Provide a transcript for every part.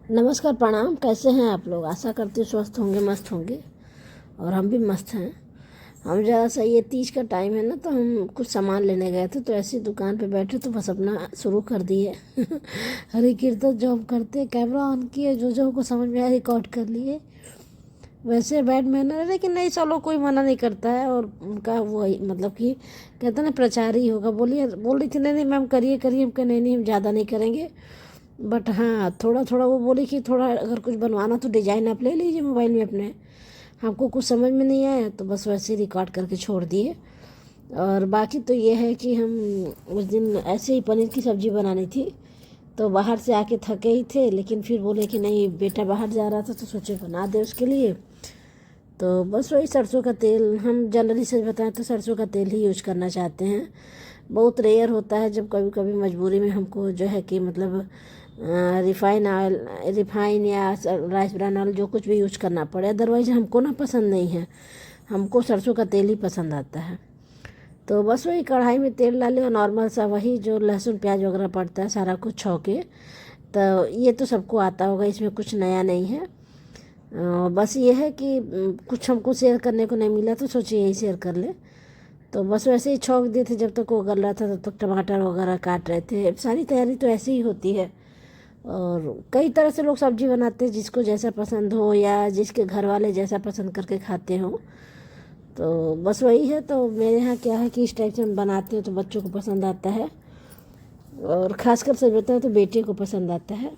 नमस्कार, प्रणाम। कैसे हैं आप लोग? आशा करती हूँ स्वस्थ होंगे, मस्त होंगे। और हम भी मस्त हैं। हम ज़रा सा ये तीज का टाइम है ना, तो हम कुछ सामान लेने गए थे, तो ऐसी दुकान पे बैठे तो बस अपना शुरू कर दिए। हरी कीर्तन जॉब करते, कैमरा ऑन किए, जो जो को समझ में आया रिकॉर्ड कर लिए। वैसे बैड मैनर है, लेकिन नहीं, चलो कोई मना नहीं करता है। और उनका वो मतलब कि कहते हैं ना, प्रचार ही होगा। बोल रही थी नहीं नहीं मैम, करिए करिए। हम कहे नहीं नहीं, हम ज़्यादा नहीं करेंगे, बट हाँ थोड़ा थोड़ा। वो बोली कि थोड़ा अगर कुछ बनवाना तो डिजाइन आप ले लीजिए मोबाइल में अपने। हमको कुछ समझ में नहीं आया तो बस वैसे ही रिकॉर्ड करके छोड़ दिए। और बाकी तो ये है कि हम उस दिन ऐसे ही पनीर की सब्ज़ी बनानी थी, तो बाहर से आके थके ही थे, लेकिन फिर बोले कि नहीं, बेटा बाहर जा रहा था तो सोचे बना दे उसके लिए। तो बस वही सरसों का तेल, हम जनरली सच बताएं तो सरसों का तेल ही यूज करना चाहते हैं। बहुत रेयर होता है, जब कभी कभी मजबूरी में हमको जो है कि मतलब रिफाइन ऑयल, रिफाइन या राइस ब्रान ऑयल जो कुछ भी यूज करना पड़े। अदरवाइज हमको ना पसंद नहीं है, हमको सरसों का तेल ही पसंद आता है। तो बस वही कढ़ाई में तेल डाले और नॉर्मल सा वही जो लहसुन प्याज वगैरह पड़ता है सारा कुछ छौके। तो ये तो सबको आता होगा, इसमें कुछ नया नहीं है। बस ये है कि कुछ हमको शेयर करने को नहीं मिला तो सोचिए यही शेयर कर ले। तो बस वैसे ही छौंक दिए थे, जब तक वो गल रहा था तब तक टमाटर वगैरह काट रहे थे। सारी तैयारी तो ऐसे ही होती है। और कई तरह से लोग सब्जी बनाते हैं, जिसको जैसा पसंद हो या जिसके घर वाले जैसा पसंद करके खाते हो। तो बस वही है। तो मेरे यहाँ क्या है कि इस टाइप से हम बनाते हैं तो बच्चों को पसंद आता है, और ख़ासकर सच बताएं तो बेटे को पसंद आता है।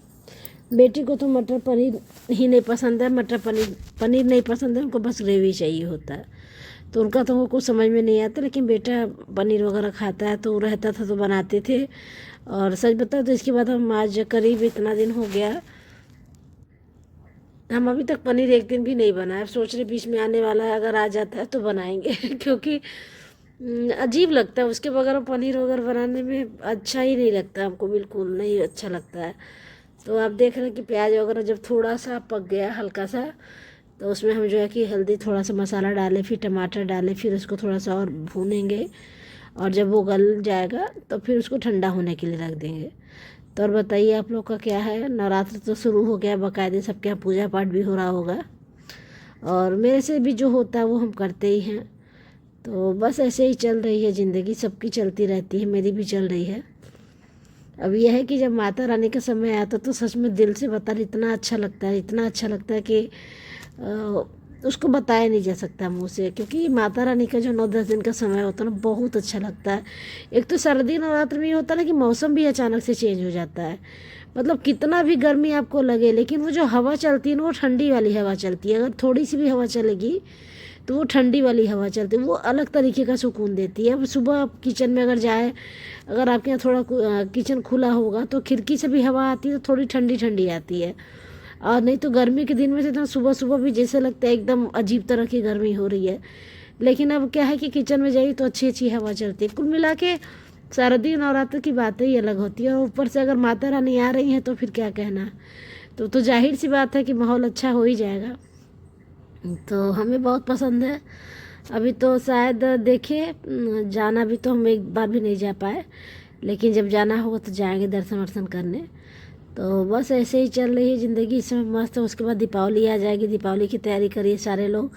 बेटी को तो मटर पनीर ही नहीं पसंद है, मटर पनीर पनीर नहीं पसंद है, उनको बस ग्रेवी चाहिए होता है। तो उनका तो वो कुछ समझ में नहीं आता, लेकिन बेटा पनीर वगैरह खाता है, तो वो रहता था तो बनाते थे। और सच बताओ तो इसके बाद हम आज करीब इतना दिन हो गया, हम अभी तक पनीर एक दिन भी नहीं बनाया। सोच रहे बीच में आने वाला है, अगर आ जाता है तो बनाएंगे। क्योंकि अजीब लगता है उसके बगैर पनीर वगैरह बनाने में। अच्छा ही नहीं लगता हमको, बिल्कुल नहीं अच्छा लगता है। तो आप देख रहे हैं कि प्याज वगैरह जब थोड़ा सा पक गया हल्का सा, तो उसमें हम जो है कि हल्दी, थोड़ा सा मसाला डालें, फिर टमाटर डालें, फिर उसको थोड़ा सा और भूनेंगे। और जब वो गल जाएगा तो फिर उसको ठंडा होने के लिए रख देंगे। तो और बताइए आप लोग का क्या है? नवरात्र तो शुरू हो गया बाकायदे, सबके यहाँ पूजा पाठ भी हो रहा होगा, और मेरे से भी जो होता है वो हम करते ही हैं। तो बस ऐसे ही चल रही है ज़िंदगी, सबकी चलती रहती है, मेरी भी चल रही है। अब यह है कि जब माता रानी का समय आता तो सच में दिल से बता, इतना अच्छा लगता है, इतना अच्छा लगता है कि उसको बताया नहीं जा सकता मुँह से। क्योंकि माता रानी का जो 9-10 दिन का समय होता है ना, बहुत अच्छा लगता है। एक तो सर्दी नवरात्र में ये होता है ना कि मौसम भी अचानक से चेंज हो जाता है। मतलब कितना भी गर्मी आपको लगे, लेकिन वो जो हवा चलती है ना, वो ठंडी वाली हवा चलती है। अगर थोड़ी सी भी हवा चलेगी तो वो ठंडी वाली हवा चलती है, वो अलग तरीके का सुकून देती है। अब सुबह आप किचन में अगर जाए, अगर आपके यहाँ थोड़ा किचन खुला होगा तो खिड़की से भी हवा आती है, तो थोड़ी ठंडी ठंडी आती है। और नहीं तो गर्मी के दिन में से तो सुबह सुबह भी जैसे लगता है एकदम अजीब तरह की गर्मी हो रही है। लेकिन अब क्या है कि किचन में जाइए तो अच्छी अच्छी हवा चलती है। कुल मिला के सर्दी नवरात्र की बातें ही अलग होती है, और ऊपर से अगर माता रानी आ रही हैं तो फिर क्या कहना। तो जाहिर सी बात है कि माहौल अच्छा हो ही जाएगा। तो हमें बहुत पसंद है। अभी तो शायद देखिए, जाना भी तो हम एक बार भी नहीं जा पाए, लेकिन जब जाना होगा तो जाएंगे दर्शन वर्शन करने। तो बस ऐसे ही चल रही है ज़िंदगी इस समय, मस्त है। उसके बाद दीपावली आ जाएगी, दीपावली की तैयारी करिए सारे लोग।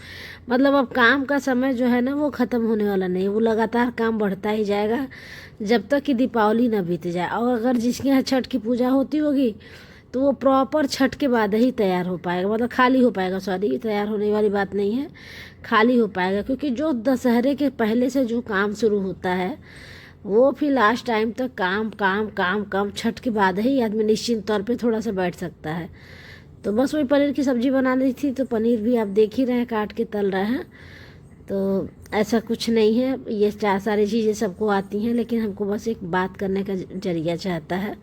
मतलब अब काम का समय जो है ना, वो ख़त्म होने वाला नहीं है, वो लगातार काम बढ़ता ही जाएगा जब तक कि दीपावली ना बीत जाए। और अगर जिसके यहाँ छठ की पूजा होती होगी तो वो प्रॉपर छठ के बाद ही तैयार हो पाएगा, मतलब खाली हो पाएगा। सॉरी, तैयार होने वाली बात नहीं है, खाली हो पाएगा। क्योंकि जो दशहरे के पहले से जो काम शुरू होता है, वो फिर लास्ट टाइम तक काम काम काम काम। छठ के बाद ही आदमी निश्चिंत तौर पे थोड़ा सा बैठ सकता है। तो बस वही पनीर की सब्ज़ी बनानी थी, तो पनीर भी आप देख ही रहे हैं, काट के तल रहे हैं। तो ऐसा कुछ नहीं है, ये सारी चीज़ें सबको आती हैं, लेकिन हमको बस एक बात करने का जरिया चाहता है।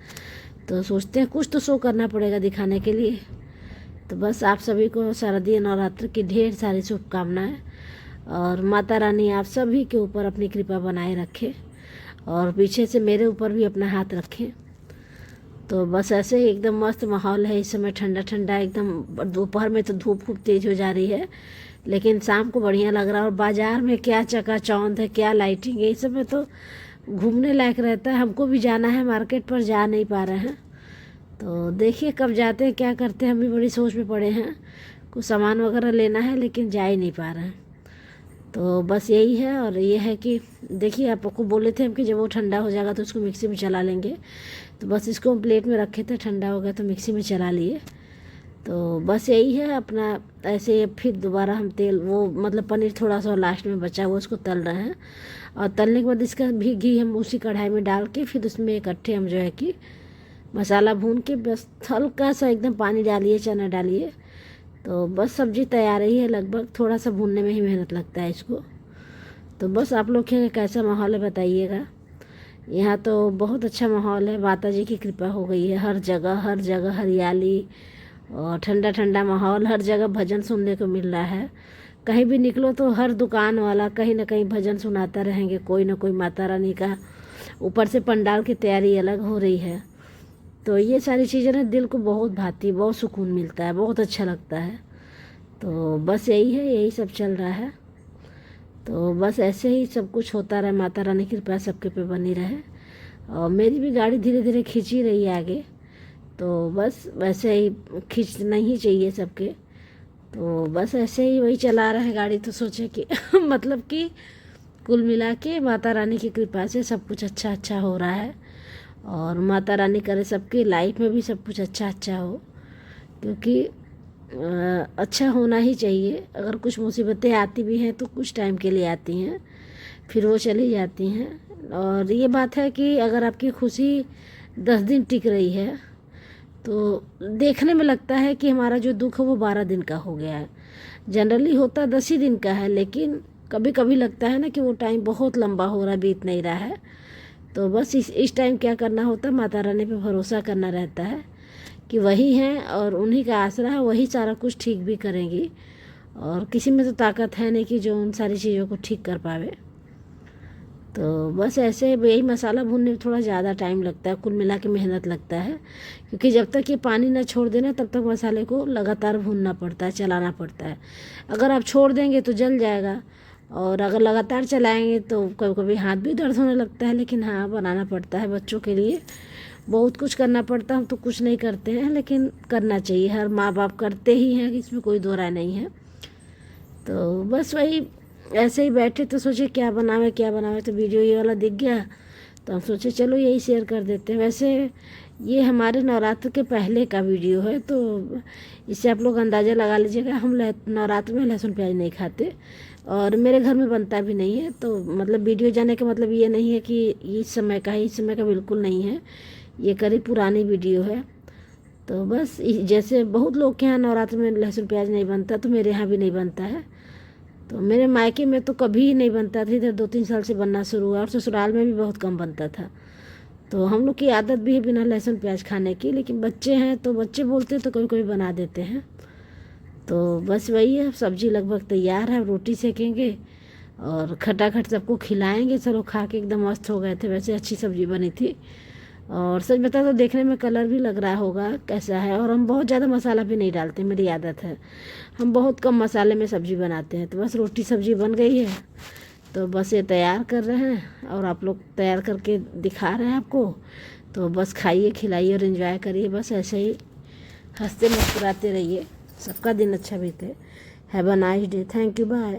तो सोचते हैं कुछ तो शो करना पड़ेगा दिखाने के लिए। तो बस आप सभी को शारदीय नवरात्र की ढेर सारी शुभकामनाएं, और माता रानी आप सभी के ऊपर अपनी कृपा बनाए रखे, और पीछे से मेरे ऊपर भी अपना हाथ रखें। तो बस ऐसे ही एकदम मस्त माहौल है इस समय, ठंडा ठंडा एकदम। दोपहर में तो धूप खूब तेज हो जा रही है, लेकिन शाम को बढ़िया लग रहा है। और बाज़ार में क्या चकाचौंध है, क्या लाइटिंग है, इस समय तो घूमने लायक रहता है। हमको भी जाना है मार्केट पर, जा नहीं पा रहे हैं। तो देखिए कब जाते हैं, क्या करते हैं। हम भी बड़ी सोच में पड़े हैं, कुछ सामान वगैरह लेना है लेकिन जा ही नहीं पा रहे हैं। तो बस यही है। और ये है कि देखिए आपको बोले थे हम कि जब वो ठंडा हो जाएगा तो उसको मिक्सी में चला लेंगे। तो बस इसको हम प्लेट में रखे थे, ठंडा हो गया तो मिक्सी में चला लिए। तो बस यही है अपना। ऐसे फिर दोबारा हम तेल वो मतलब पनीर थोड़ा सा लास्ट में बचा हुआ उसको तल रहे हैं। और तलने के बाद इसका भी घी हम उसी कढ़ाई में डाल के फिर उसमें इकट्ठे हम जो है कि मसाला भून के बस हल्का सा एकदम पानी डालिए, चना डालिए। तो बस सब्ज़ी तैयार ही है लगभग, थोड़ा सा भूनने में ही मेहनत लगता है इसको। तो बस आप लोग के कैसा माहौल है बताइएगा। यहाँ तो बहुत अच्छा माहौल है, माता जी की कृपा हो गई है। हर जगह हरियाली और ठंडा ठंडा माहौल, हर जगह भजन सुनने को मिल रहा है। कहीं भी निकलो तो हर दुकान वाला कहीं ना कहीं भजन सुनाता रहेंगे, कोई ना कोई माता रानी का। ऊपर से पंडाल की तैयारी अलग हो रही है। तो ये सारी चीज़ें ना दिल को बहुत भाती, बहुत सुकून मिलता है, बहुत अच्छा लगता है। तो बस यही है, यही सब चल रहा है। तो बस ऐसे ही सब कुछ होता रहे, माता रानी की कृपा सबके पे बनी रहे। और मेरी भी गाड़ी धीरे धीरे खींच ही रही है आगे। तो बस वैसे ही खींचना ही चाहिए सबके। तो बस ऐसे ही वही चला रहे हैं गाड़ी। तो सोचे कि मतलब कि कुल मिला के माता रानी की कृपा से सब कुछ अच्छा अच्छा हो रहा है। और माता रानी करे सबकी लाइफ में भी सब कुछ अच्छा अच्छा हो, क्योंकि अच्छा होना ही चाहिए। अगर कुछ मुसीबतें आती भी हैं तो कुछ टाइम के लिए आती हैं, फिर वो चली जाती हैं। और ये बात है कि अगर आपकी खुशी 10 दिन टिक रही है तो देखने में लगता है कि हमारा जो दुख है वो 12 दिन का हो गया है। जनरली होता 10 ही दिन का है, लेकिन कभी कभी लगता है ना कि वो टाइम बहुत लंबा हो रहा है, बीत नहीं रहा है। तो बस इस टाइम क्या करना होता है, माता रानी पे भरोसा करना रहता है कि वही हैं और उन्हीं का आसरा है, वही सारा कुछ ठीक भी करेंगी। और किसी में तो ताकत है नहीं कि जो उन सारी चीज़ों को ठीक कर पावे। तो बस ऐसे यही मसाला भूनने में थोड़ा ज़्यादा टाइम लगता है, कुल मिला के मेहनत लगता है। क्योंकि जब तक ये पानी ना छोड़ देना तब तक मसाले को लगातार भूनना पड़ता है, चलाना पड़ता है। अगर आप छोड़ देंगे तो जल जाएगा, और अगर लगातार चलाएंगे तो कभी कभी हाथ भी दर्द होने लगता है। लेकिन हाँ, बनाना पड़ता है बच्चों के लिए, बहुत कुछ करना पड़ता है। हम तो कुछ नहीं करते हैं लेकिन करना चाहिए, हर माँ बाप करते ही हैं, इसमें कोई दो राय नहीं है। तो बस वही ऐसे ही बैठे तो सोचे क्या बनावे क्या बनावे, तो वीडियो ये वाला दिख गया तो हम सोचे चलो यही शेयर कर देते हैं। वैसे ये हमारे नवरात्र के पहले का वीडियो है, तो इससे आप लोग अंदाज़ा लगा लीजिएगा। हम नवरात्र में लहसुन प्याज नहीं खाते और मेरे घर में बनता भी नहीं है। तो मतलब वीडियो जाने का मतलब ये नहीं है कि इस समय का है, इस समय का बिल्कुल नहीं है, ये करीब पुरानी वीडियो है। तो बस जैसे बहुत लोग के यहाँ नवरात्र में लहसुन प्याज नहीं बनता, तो मेरे यहाँ भी नहीं बनता है। तो मेरे मायके में तो कभी नहीं बनता था, इधर 2-3 साल से बनना शुरू हुआ, और ससुराल में भी बहुत कम बनता था। तो हम लोग की आदत भी है बिना लहसुन प्याज खाने की, लेकिन बच्चे हैं तो बच्चे बोलते हैं तो कभी कभी बना देते हैं। तो बस वही है, सब्जी लगभग तैयार है, रोटी सेकेंगे और खटाखट सबको खिलाएंगे। चलो खा के एकदम मस्त हो गए थे, वैसे अच्छी सब्जी बनी थी। और सच बता तो देखने में कलर भी लग रहा होगा कैसा है। और हम बहुत ज़्यादा मसाला भी नहीं डालते, मेरी आदत है, हम बहुत कम मसाले में सब्ज़ी बनाते हैं। तो बस रोटी सब्ज़ी बन गई है, तो बस ये तैयार कर रहे हैं और आप लोग तैयार करके दिखा रहे हैं आपको। तो बस खाइए, खिलाइए और एंजॉय करिए। बस ऐसे ही हंसते मुस्कुराते रहिए, सबका दिन अच्छा बीते। Have a nice day, thank you, bye.